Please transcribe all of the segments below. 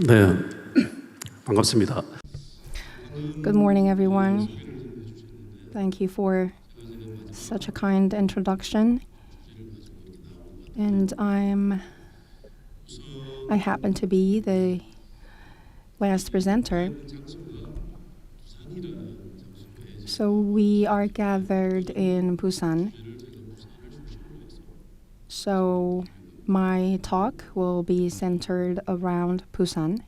네, 반갑습니다. Good morning, everyone. Thank you for such a kind introduction. And I happen to be the last presenter. So we are gathered in Busan. So my talk will be centered around Busan.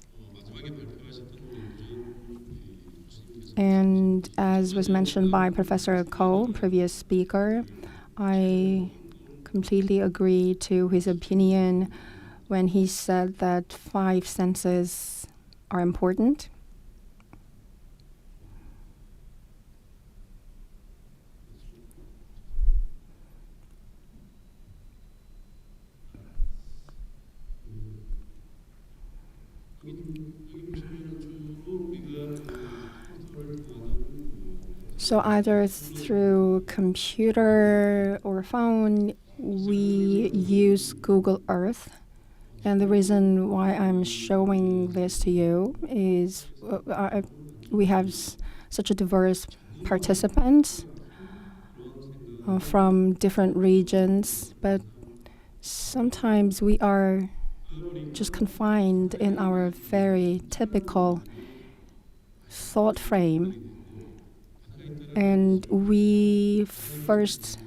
And as was mentioned by Professor Ko, previous speaker, I completely agree to his opinion when he said that 5 senses are important. So either through computer or phone, we use Google Earth. And the reason why I'm showing this to you is we have such a diverse participants from different regions, but sometimes we are just confined in our very typical thought frame. And we first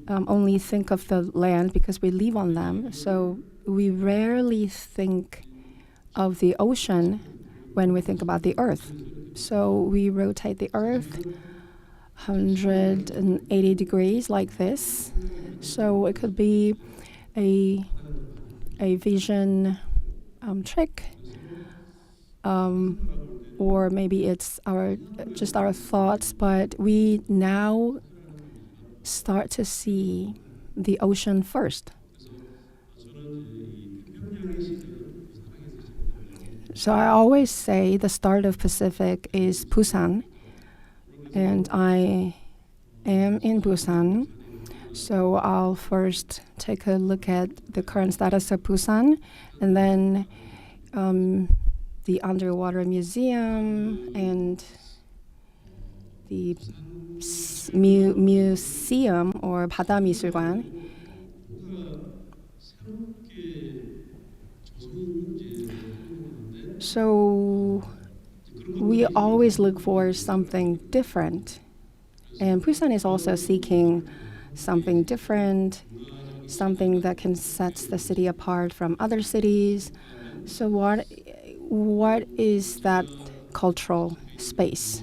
only think of the land because we live on them. So we rarely think of the ocean when we think about the Earth. So we rotate the Earth 180 degrees like this. So it could be a vision trick. Or maybe it's just our thoughts, but we now start to see the ocean first. So I always say the start of Pacific is Busan, and I am in Busan. So I'll first take a look at the current status of Busan, and then the underwater museum and the museum or 바다 미술관. So we always look for something different. And Busan is also seeking something different, something that can set the city apart from other cities. So what is that cultural space?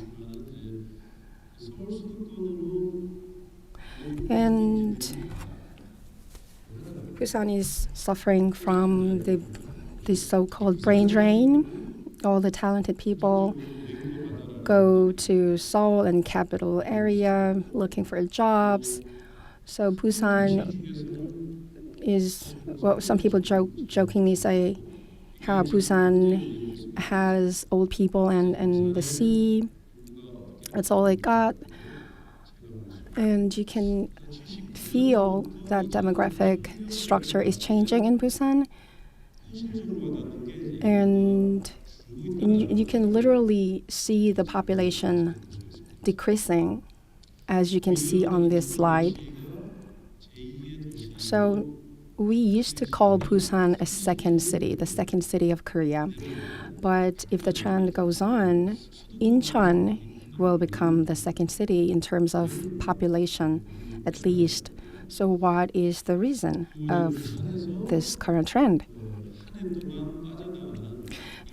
And Busan is suffering from the so-called brain drain. All the talented people go to Seoul and capital area looking for jobs. So Busan is, well, some people jokingly say how Busan has old people and the sea. That's all it got. And you can feel that demographic structure is changing in Busan. And you can literally see the population decreasing, as you can see on this slide. So we used to call Busan a second city, the second city of Korea. But if the trend goes on, Incheon will become the second city in terms of population, at least. So what is the reason of this current trend?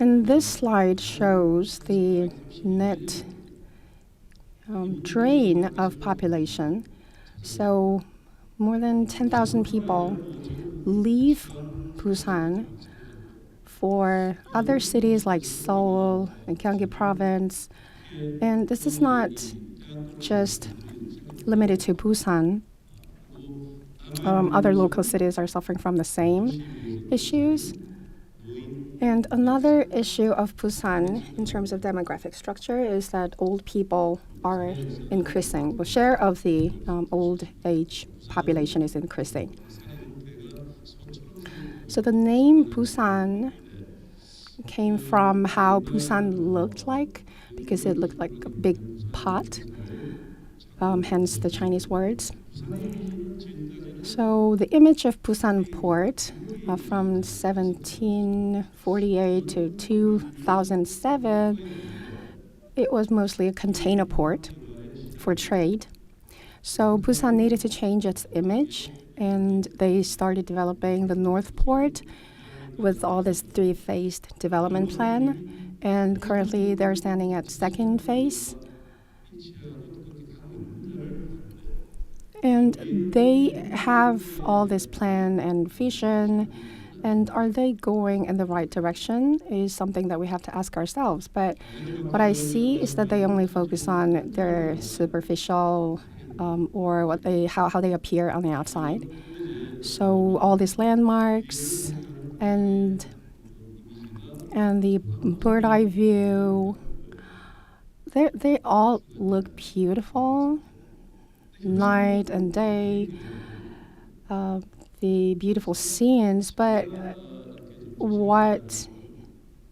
And this slide shows the net drain of population. So more than 10,000 people leave Busan for other cities like Seoul and Gyeonggi province. And this is not just limited to Busan. Other local cities are suffering from the same issues. And another issue of Busan in terms of demographic structure is that old people are increasing. The share of the old age population is increasing. So the name Busan came from how Busan looked like, because it looked like a big pot, hence the Chinese words. So the image of Busan port from 1748 to 2007, it was mostly a container port for trade. So Busan needed to change its image, and they started developing the North Port with all this three-phased development plan. And currently, they're standing at second phase. And they have all this plan and vision. And are they going in the right direction is something that we have to ask ourselves. But what I see is that they only focus on their superficial or how they appear on the outside. So all these landmarks and the bird eye view, they all look beautiful, night and day. The beautiful scenes, but what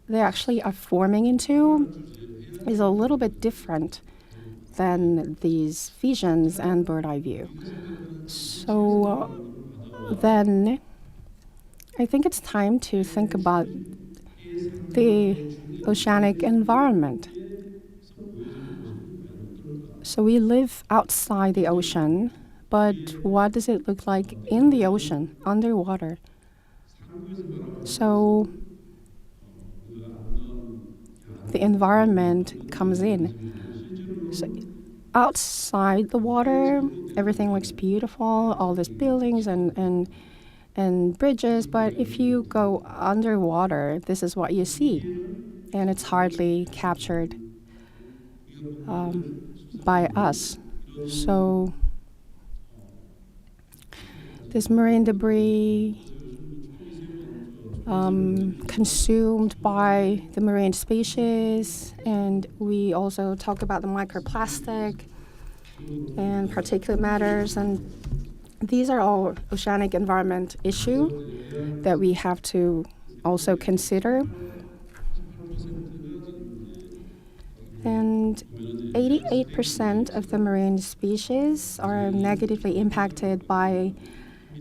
they actually are forming into is a little bit different than these visions and bird eye view. So then I think it's time to think about the oceanic environment. So we live outside the ocean, but what does it look like in the ocean, underwater? So the environment comes in. So outside the water, everything looks beautiful, all these buildings and bridges, but if you go underwater, this is what you see, and it's hardly captured by us. So this marine debris consumed by the marine species, and we also talk about the microplastic and particulate matters, and these are all oceanic environment issue that we have to also consider. And 88% of the marine species are negatively impacted by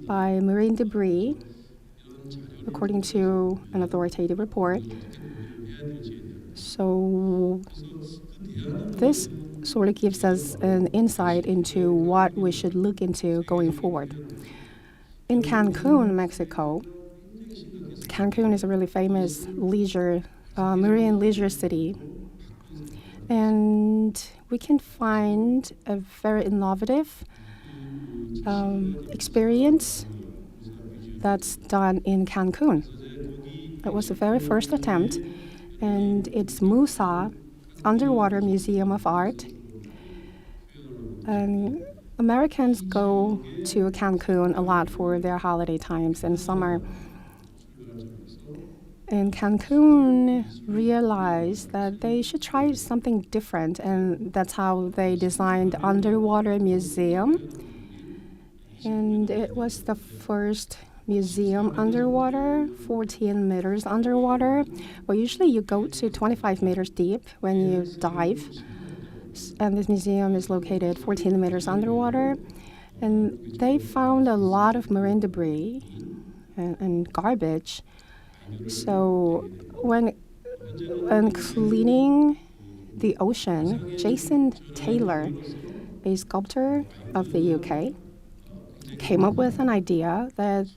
marine debris, according to an authoritative report. So this sort of gives us an insight into what we should look into going forward. In Cancun, Mexico, Cancun is a really famous marine leisure city. And we can find a very innovative experience that's done in Cancun. It was the very first attempt, and it's Musa Underwater Museum of Art. And Americans go to Cancun a lot for their holiday times in summer. And Cancun realized that they should try something different, and that's how they designed Underwater Museum. And it was the first museum underwater, 14 meters underwater. Well, usually you go to 25 meters deep when you dive. And this museum is located 14 meters underwater. And they found a lot of marine debris and garbage. So when cleaning the ocean, Jason Taylor, a sculptor of the UK, came up with an idea that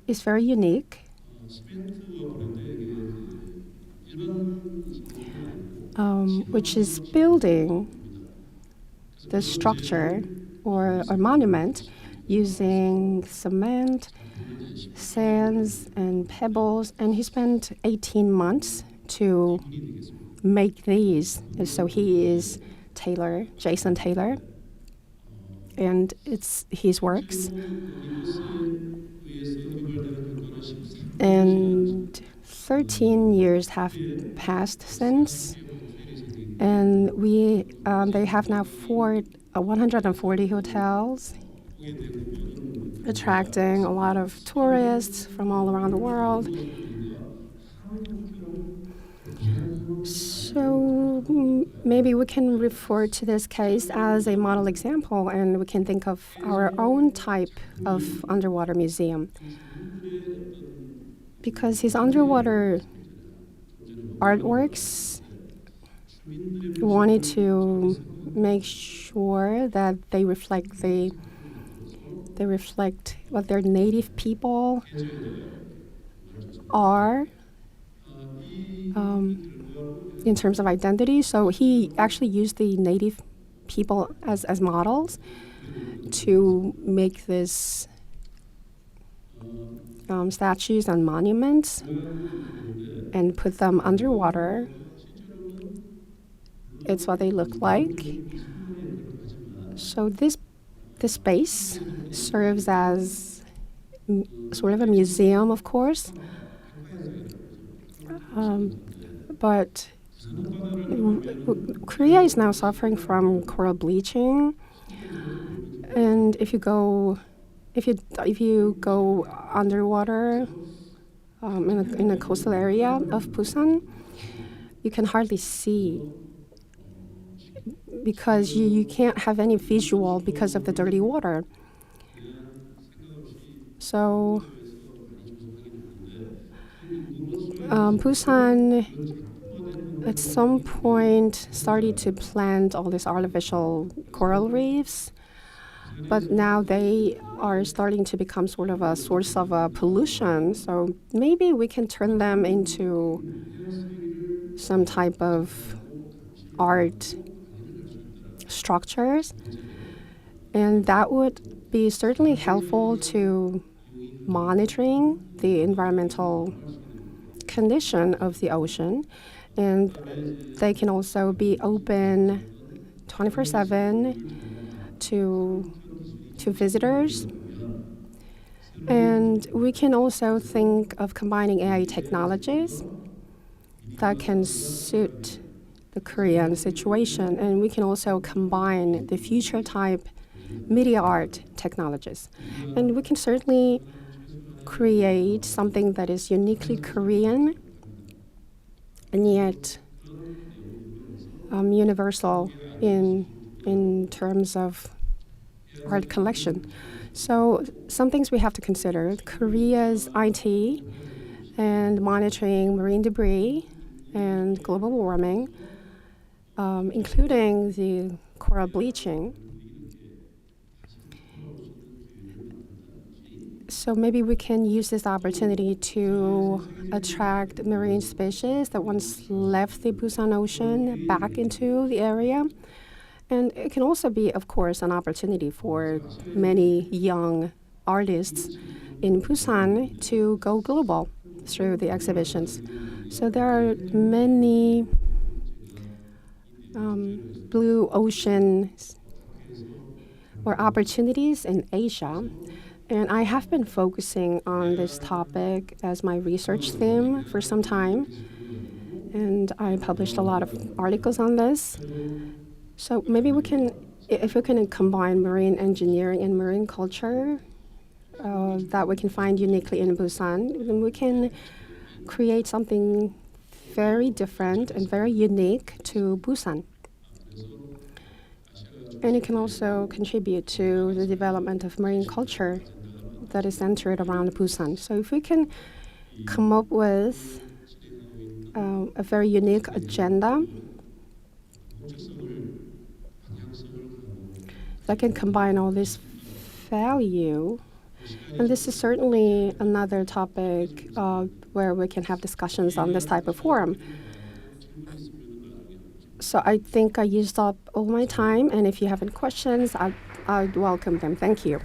is very unique. Which is building the structure or a monument using cement, sands, and pebbles. And he spent 18 months to make these. And so he is Taylor, Jason Taylor, and it's his works. And 13 years have passed since, and they have now 140 hotels, attracting a lot of tourists from all around the world. So maybe we can refer to this case as a model example, and we can think of our own type of underwater museum. Because his underwater artworks wanted to make sure that they reflect what their native people are in terms of identity. So he actually used the native people as models to make this statues and monuments and put them underwater. It's what they look like. So this space serves as sort of a museum, of course, but Korea is now suffering from coral bleaching, and if you go underwater in a coastal area of Busan, you can hardly see because you can't have any visual because of the dirty water. So Busan at some point started to plant all these artificial coral reefs, but now they are starting to become sort of a source of pollution. So maybe we can turn them into some type of art structures, and that would be certainly helpful to monitoring the environmental condition of the ocean. And they can also be open 24/7 to visitors. And we can also think of combining AI technologies that can suit the Korean situation. And we can also combine the future type media art technologies. And we can certainly create something that is uniquely Korean and yet universal in terms of art collection. So some things we have to consider: Korea's IT and monitoring marine debris and global warming, including the coral bleaching. So maybe we can use this opportunity to attract marine species that once left the Busan Ocean back into the area. And it can also be, of course, an opportunity for many young artists in Busan to go global through the exhibitions. So there are many blue oceans or opportunities in Asia. And I have been focusing on this topic as my research theme for some time. And I published a lot of articles on this. So maybe if we can combine marine engineering and marine culture that we can find uniquely in Busan, then we can create something very different and very unique to Busan. And it can also contribute to the development of marine culture that is centered around Busan. So if we can come up with a very unique agenda that can combine all this value, and this is certainly another topic where we can have discussions on this type of forum. So I think I used up all my time, and if you have any questions, I'd welcome them. Thank you.